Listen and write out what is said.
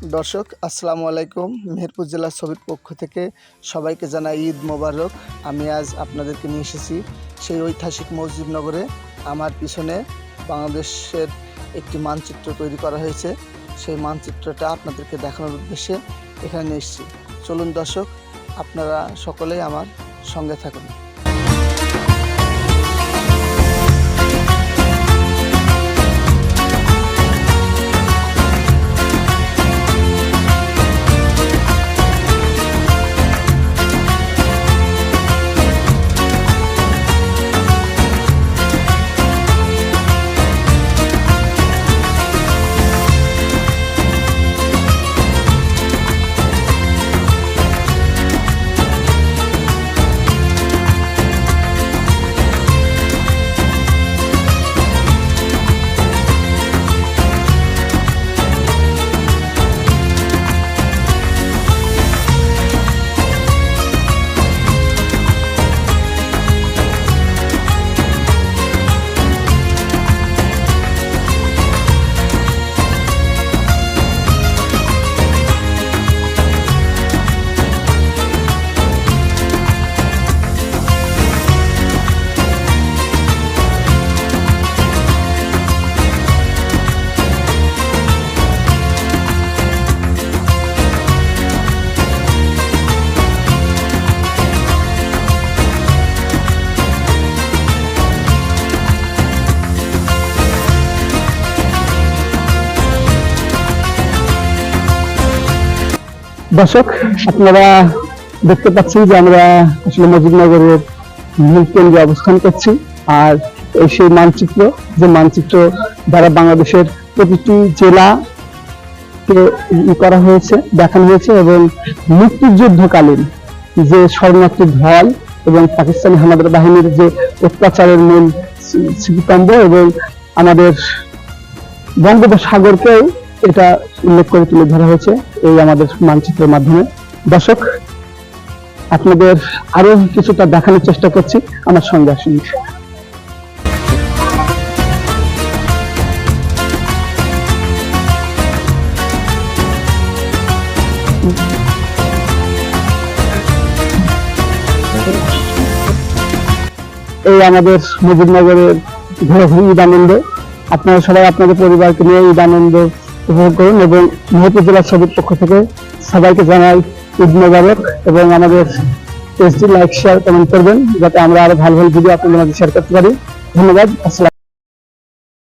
দর্শক আসসালামু আলাইকুম। মেহেরপুর জেলা ছবির পক্ষ থেকে সবাইকে জানাই ঈদ মোবারক। আমি আজ আপনাদেরকে নিয়ে এসেছি সেই ঐতিহাসিক মসজিদনগরে। আমার পিছনে বাংলাদেশের একটি মানচিত্র তৈরি করা হয়েছে। সেই মানচিত্রটা আপনাদেরকে দেখানোর উদ্দেশ্যে এখানে নিয়ে এসেছি। চলুন দর্শক, আপনারা সকলেই আমার সঙ্গে থাকুন। দর্শক, আপনারা দেখতে পাচ্ছেন যে আমরা আসলে মসজিদনগরের মূল কেন্দ্রে অবস্থান করছি। আর এই সেই মানচিত্র, যে মানচিত্র দ্বারা বাংলাদেশের প্রতিটি জেলা করা হয়েছে, দেখানো হয়েছে, এবং মুক্তিযুদ্ধকালীন যে শরণার্থী ঢল এবং পাকিস্তানি হানাদার বাহিনীর যে অত্যাচারের মূল স্মৃতিস্তম্ভ এবং আমাদের বঙ্গোপসাগরকেও এটা উল্লেখ করে তুলে ধরা হয়েছে এই আমাদের মানচিত্রের মাধ্যমে। দর্শক, আপনাদের আরো কিছুটা দেখানোর চেষ্টা করছি, আমার সঙ্গে আসুন। এই আমাদের মুজিবনগরের ঘোরাঘুরি ঈদ আনন্দ। আপনারা সবাই আপনাদের পরিবারকে নিয়ে ঈদ আনন্দ উপভোগ করুন এবং মেহেরপুর জেলা ছবির পক্ষ থেকে সবাইকে জানাই ঈদ মোবারক। এবং আমাদের পেজটি লাইক, শেয়ার, কমেন্ট করবেন যাতে আমরা আরো ভালো ভালো ভিডিও আপনাদের মাঝে শেয়ার করতে পারি। ধন্যবাদ। আসসালাম।